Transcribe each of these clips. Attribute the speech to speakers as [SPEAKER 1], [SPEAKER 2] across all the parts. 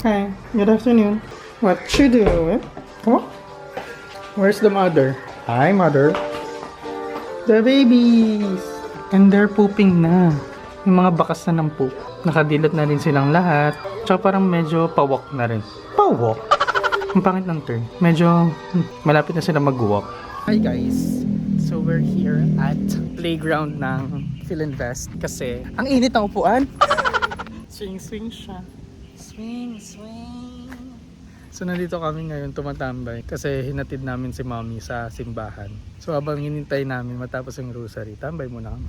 [SPEAKER 1] Hi, good afternoon. What you doing? Oh? Where's the mother? Hi, mother. The babies! And they're pooping na. Yung mga bakas na ng poop. Nakadilat na rin silang lahat. Tsaka parang medyo pawak na rin. Pawak? Ang pangit ng term. Medyo malapit na sila mag-walk. Hi guys! So we're here at playground ng Philinvest kasi ang init ng upuan. Swing siya. Swing. So nandito kami ngayon tumatambay kasi hinatid namin si mommy sa simbahan. So habang hinintay namin matapos ang rosary, tambay muna kami.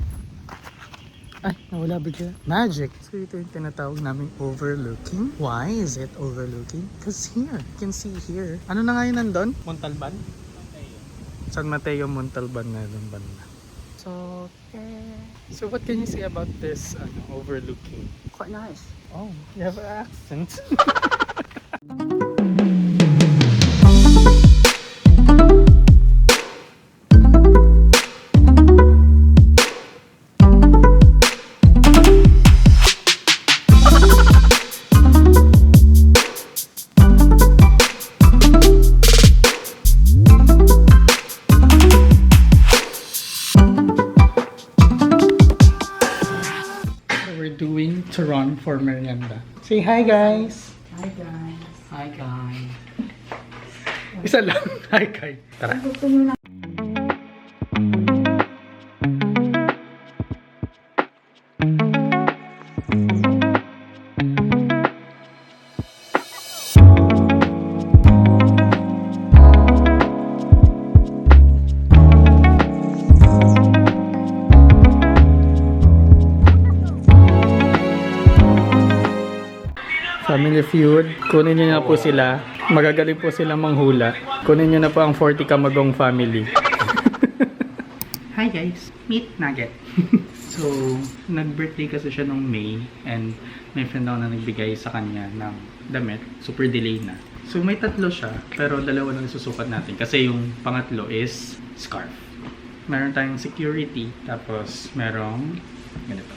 [SPEAKER 1] Ay, nawala bigla. Magic! So ito yung tinatawag namin overlooking. Why is it overlooking? Because here, you can see here. Ano na nga yun nandun? Montalban? San Mateo, Montalban na doon banda. So, so what can you say about this overlooking?
[SPEAKER 2] Quite nice.
[SPEAKER 1] Oh, you have an accent. Doing to run for merienda. Say hi guys!
[SPEAKER 2] Hi guys. Hi guys.
[SPEAKER 1] Isa lang. Hi guys. Tara. Family Feud. Kunin nyo na po sila. Magagaling po silang manghula. Kunin nyo na po ang 40 Kamagong family. Hi guys! Meet Nugget. So, nag-birthday kasi siya nung May and may friend ako na nagbigay sa kanya ng damit. Super delay na. So, may tatlo siya pero dalawa lang susukat natin kasi yung pangatlo is scarf. Meron tayong security tapos merong ganito.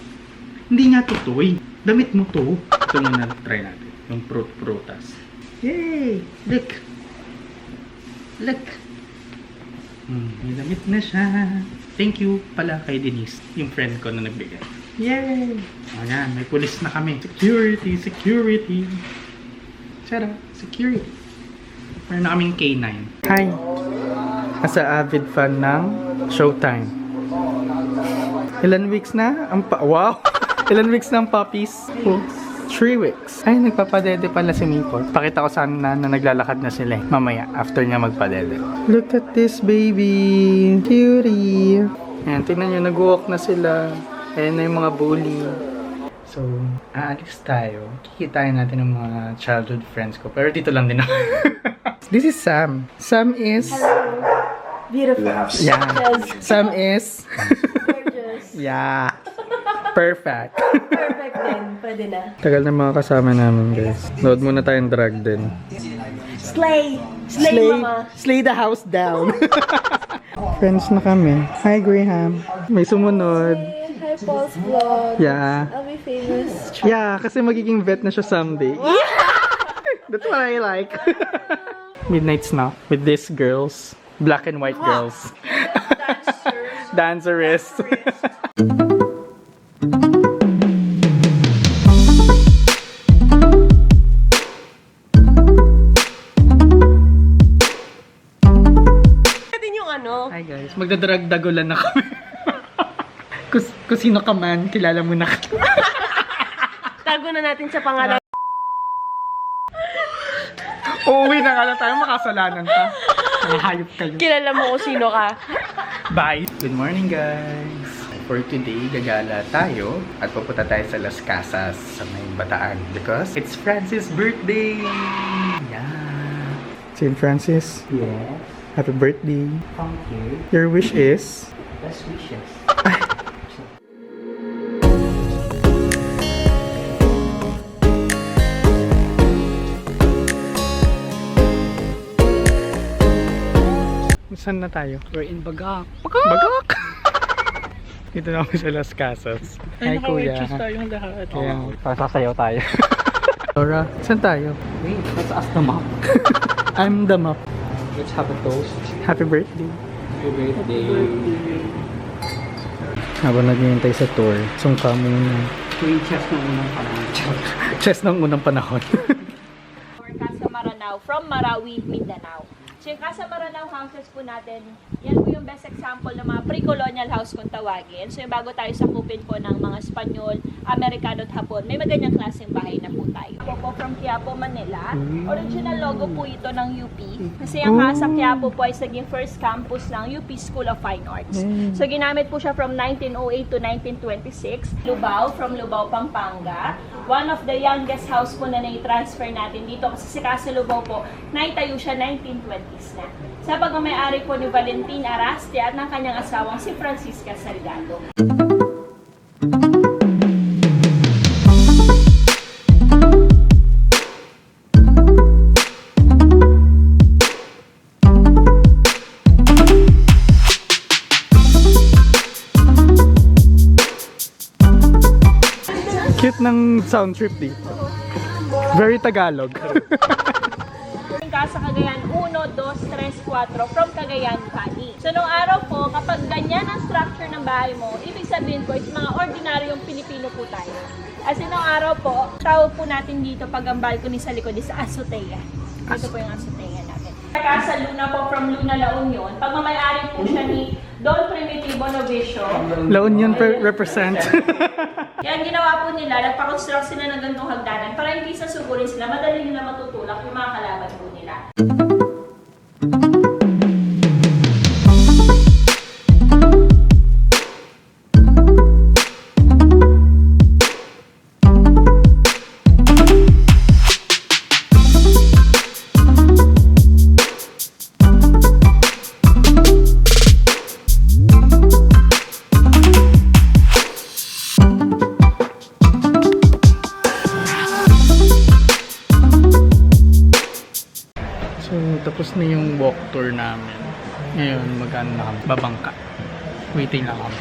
[SPEAKER 1] Hindi nga to toy. Damit mo to. Ito muna try natin. Yung prutas. Yay! Look! Look! May damit na siya. Thank you pala kay Denise, yung friend ko na nagbigay. Yay! Ayan, may pulis na kami. Security! Sarah, security. Meron na kaming K9. Hi! Asa avid fan ng Showtime. Ilan weeks na? Wow! Ilan weeks ng puppies? 3 weeks. Ay, nagpapadede pala si Mipot. Pakita ko sana na naglalakad na sila mamaya after niya magpadede. Look at this baby! Cutie! Ayan, tingnan nyo, nag-walk na sila. Ayan na yung mga bully. So, aalis tayo. Kikitain natin ng mga childhood friends ko. Pero dito lang din ako. This is Sam. Sam is...
[SPEAKER 3] Hello. Beautiful.
[SPEAKER 1] Yeah.
[SPEAKER 3] Just
[SPEAKER 1] Sam is...
[SPEAKER 3] gorgeous.
[SPEAKER 1] Yeah. Perfect.
[SPEAKER 3] Perfect din. Pwede na.
[SPEAKER 1] Tagal na mga kasama namin, guys. Load muna tayong drag din.
[SPEAKER 3] Slay! Slay, mama!
[SPEAKER 1] Slay the house down. Friends na kami. Hi, Graham. May sumunod.
[SPEAKER 3] Hi, Paul's vlog.
[SPEAKER 1] Yeah.
[SPEAKER 3] I'll be famous.
[SPEAKER 1] Yeah, kasi magiging vet na siya someday. That's what I like. Midnight snack with these girls. Black and white girls. Dancers.
[SPEAKER 3] Din yung ano.
[SPEAKER 1] Hi guys, magdadrag-dagulan na kami. Kung sino ka man, kilala mo na.
[SPEAKER 3] Tago na natin sa pangalan.
[SPEAKER 1] Uuwi na nga lang tayo, makasalanan ka. Mga hayop kayo.
[SPEAKER 3] Kilala mo kung sino ka.
[SPEAKER 1] Bye! Good morning guys! For today, gagala tayo at pupunta tayo sa Las Casas sa may Bataan because it's Francis' birthday! Yeah! St. Francis,
[SPEAKER 2] Yeah.
[SPEAKER 1] happy birthday!
[SPEAKER 2] Thank you.
[SPEAKER 1] Your wish is?
[SPEAKER 2] Best wishes.
[SPEAKER 1] Saan na tayo?
[SPEAKER 2] We're in Bagak.
[SPEAKER 1] Bagak! Dito na kami sa Las Casas. Hi, kuya.
[SPEAKER 2] Naka-white shoes tayong lahat.
[SPEAKER 1] Kaya,
[SPEAKER 2] Sasayaw tayo.
[SPEAKER 1] Laura, saan tayo?
[SPEAKER 2] Wait, let's ask the mom.
[SPEAKER 1] I'm the map.
[SPEAKER 2] Let's have a toast.
[SPEAKER 1] Happy birthday.
[SPEAKER 2] Happy birthday.
[SPEAKER 1] Habang naghihintay sa tour, sungka muna.
[SPEAKER 2] Ito yung chest ng unang panahon.
[SPEAKER 1] Chess ng unang panahon.
[SPEAKER 4] Or Casa Maranao from Marawi, Mindanao. So yung Casa Maranao houses po natin, yan po yung best example ng mga pre-colonial house kung tawagin. So yung bago tayo sakupin po ng mga Espanyol, Amerikano at Hapon, may maganyang klaseng bahay na po tayo. Ako po from Quiapo, Manila. Original logo po ito ng UP. Kasi ang Casa Quiapo po ay naging first campus ng UP School of Fine Arts. So ginamit po siya from 1908 to 1926. Lubao, from Lubao, Pampanga. One of the youngest house po na nai-transfer natin dito kasi si Casa Lubao po, naitayo siya 1920s na. Sa pagmamayari po ni Valentin Araste at ng kanyang asawang si Francisca Salgado.
[SPEAKER 1] Cute ng sound trip dito. Very Tagalog.
[SPEAKER 4] Yung Casa Cagayan 1, 2, 3, 4 from Cagayan Valley. So nung araw po, kapag ganyan ang structure ng bahay mo, ibig sabihin po is mga ordinaryong Pilipino po tayo. As in nung araw po, tawag po natin dito pag ang balcony sa likod is azotea. Dito po yung azotea natin. Casa Luna po from Luna, La Union. Pagmamayari po siya ni Don Primitivo Novicio.
[SPEAKER 1] La Union represent.
[SPEAKER 4] Yan ginawa po nila, nagpa-construct sila ng ganitong hagdanan para hindi sa sugurin sila, madali nila matutulak yung mga kalaban po nila.
[SPEAKER 1] So, tapos na yung walk tour namin. Ngayon, mag-ano na kami, babangka. Waiting lang kami.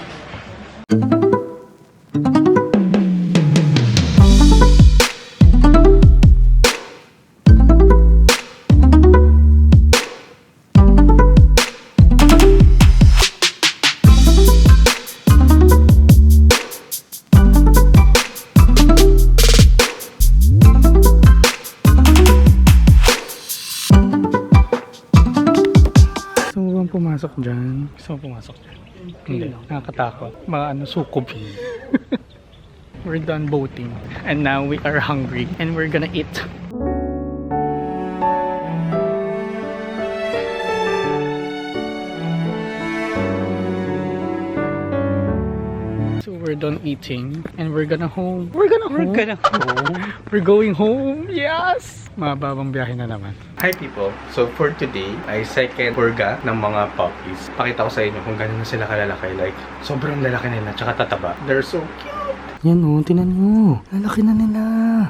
[SPEAKER 1] Pumasok dyan. Gusto mo pumasok dyan? Hindi. Nakakatakot. Mga ano, sukob. We're done boating. And now we are hungry. And we're gonna eat. So we're done eating. And we're gonna home. We're gonna home. We're going home. Yes! Mababang biyahe na naman.
[SPEAKER 5] Hi people! So for today ay second purga ng mga puppies. Pakita ko sa inyo kung gano'n na sila kalalaki. Like, sobrang lalaki nila tsaka tataba. They're so cute!
[SPEAKER 1] Yan o, tinan nyo. Lalaki na nila.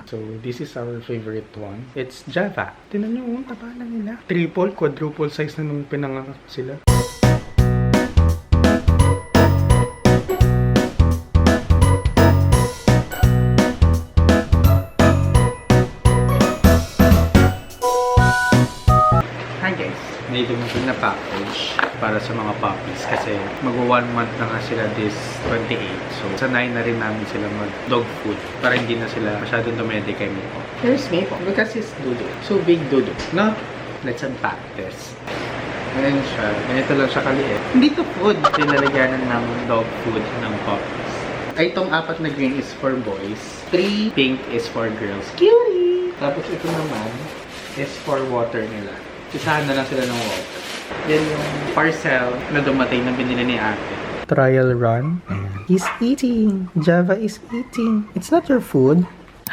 [SPEAKER 5] So this is our favorite one. It's Java. Tinan nyo, taba na nila. Triple, quadruple size na nung pinanganak sila. May dumating na package para sa mga puppies kasi mag-1 month na nga sila this 28. So, sanay na rin namin sila mag-dog food para hindi na sila masyadong dumede kay Miko. Here's Miko because he's Dudu. So big Dudu. No? Let's unpack this. Ayan siya. Ganito lang siya kaliit. Hindi to food. Tinalagyanan ng dog food ng puppies. Ay, itong 4 na green is for boys. 3 pink is for girls. Cutie! Tapos ito naman is for water nila. Isahan na lang sila ng water. Yan yung parcel na dumating na binili ni ate.
[SPEAKER 1] Trial run. He's eating. Java is eating. It's not your food.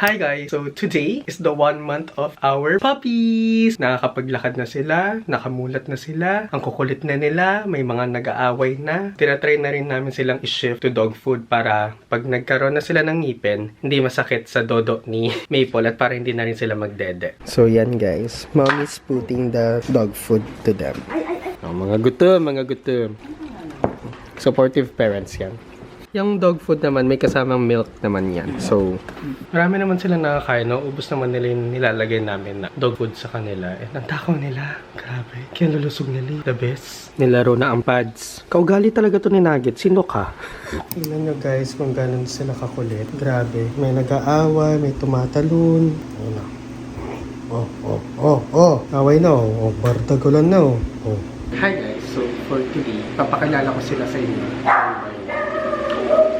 [SPEAKER 5] Hi guys! So today is the 1 month of our puppies! Nakakapaglakad na sila, nakamulat na sila, ang kukulit na nila, may mga nag-aaway na. Tinatry na rin namin silang i-shift to dog food para pag nagkaroon na sila ng ngipin, hindi masakit sa dodo ni Maple at para hindi na rin sila magdede.
[SPEAKER 6] So yan guys, mom is putting the dog food to them.
[SPEAKER 5] Oh, mga gutom, mga gutom. Supportive parents yan.
[SPEAKER 6] Yung dog food naman, may kasamang milk naman yan. So,
[SPEAKER 1] Marami naman sila nakakain, no? Ubus naman nila yung nilalagay namin na dog food sa kanila. And ang takaw nila, grabe. Kaya lulusog nila. The best.
[SPEAKER 6] nilaro na ang pads. Kaugali talaga to ni Nugget. Sino ka? Tingnan nyo guys kung ganun sila kakulit. Grabe. May nag-aaway, may tumatalon. Ano? Away na oh. Bardagulan na oh.
[SPEAKER 1] Hi guys, so for today, papakilala ko sila sa inyo.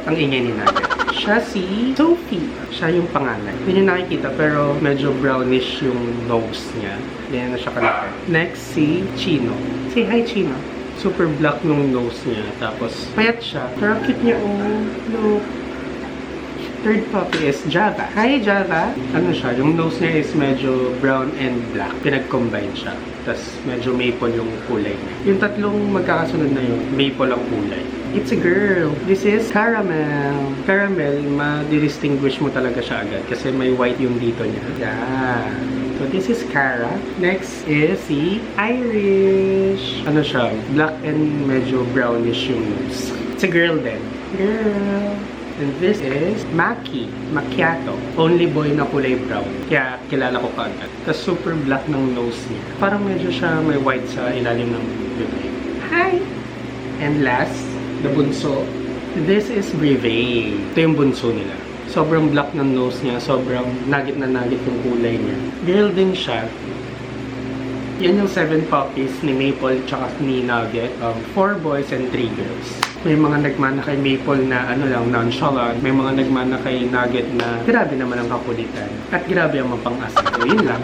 [SPEAKER 1] Ang ingay ni Nugget. Siya si Sophie. Siya yung pangalan. Hindi niyo nakikita pero medyo brownish yung nose niya. Ganyan na siya kalaki. Next, si Chino. Say hi, Chino. Super black yung nose niya. Tapos, payat siya. Pero cute niya. Oh, look. Third puppy is Java. Hi, Java! Ano siya? Yung nose niya is medyo brown and black. Pinag-combine siya. Tapos medyo maple yung kulay niya. Yung tatlong magkakasunod na yung maple ang kulay. It's a girl. This is Caramel. Caramel, ma-distinguish mo talaga siya agad kasi may white yung dito niya. Yeah. So this is Cara. Next is si Irish. Ano siya? Black and medyo brownish yung nose. It's a girl din. Girl. And this is Maki. Macchiato. Only boy na kulay brown. Kaya kilala ko kaagad. Tapos super black ng nose niya. Parang medyo siya may white sa ilalim ng bibig. Hi! And last, the bunso. This is Breve. Ito yung bunso nila. Sobrang black ng nose niya. Sobrang nugget na nugget yung kulay niya. Girl din siya. Yan yung 7 puppies ni Maple tsaka ni Nugget. 4 boys and 3 girls. May mga nagmana kay Maple na ano lang, nonchalant. May mga nagmana kay Nugget na grabe naman ang kakulitan. At grabe ang mapang-asa. So, yun lang.